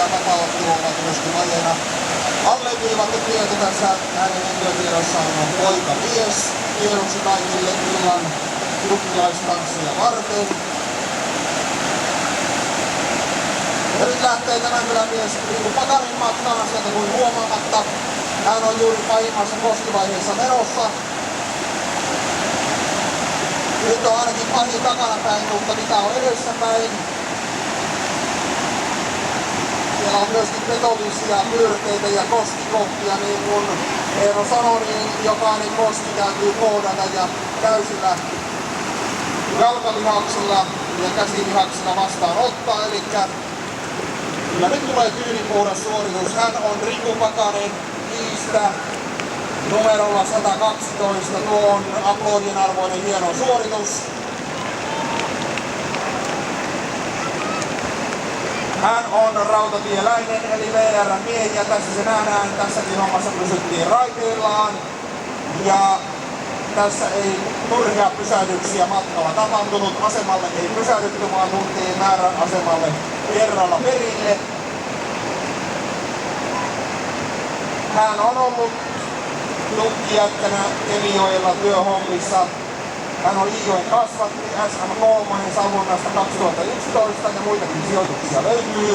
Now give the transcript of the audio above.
ja vapaa-ottelu ovat myöskin lajeina alleviivattu tieto tässä hänen henkilötiedossaan on poika-mies tiedoksi kaikille illan jukkilaistanssia varten. Ja nyt lähtee tämän kylän mies Riku Pakarin matkaan sieltä kuin huomaamatta. Hän on juuri pahimmassa koskivaiheessa menossa. Nyt on ainakin pahin takanapäin, mutta mitä on edessäpäin? Siellä on myöskin petollisia pyörteitä ja koskikohtia, niin kuin Eero sanoi, niin jokainen koski täytyy kohdata ja täysillä jalkalihaksilla ja käsilihaksilla vastaan ottaa. Eli kyllä nyt tulee tyynipoudas suoritus. Hän on Riku Pakanen Iistä numerolla 112. Tuo on aplodin arvoinen hieno suoritus. Hän on rautatieläinen eli VR-miehiä. Tässä se nähdään. Tässäkin hommassa pysyttiin raiteillaan. Ja tässä ei turhia pysähdyksiä matkalla tapahtunut. Asemalle ei pysähdytty, vaan tultiin määrän asemalle kerralla perille. Hän on ollut tukkijätkänä Kemijoella työhommissa. Hän on Iijoen kasvatti, SMK Savonnasta 2011 ja muitakin sijoituksia löytyy.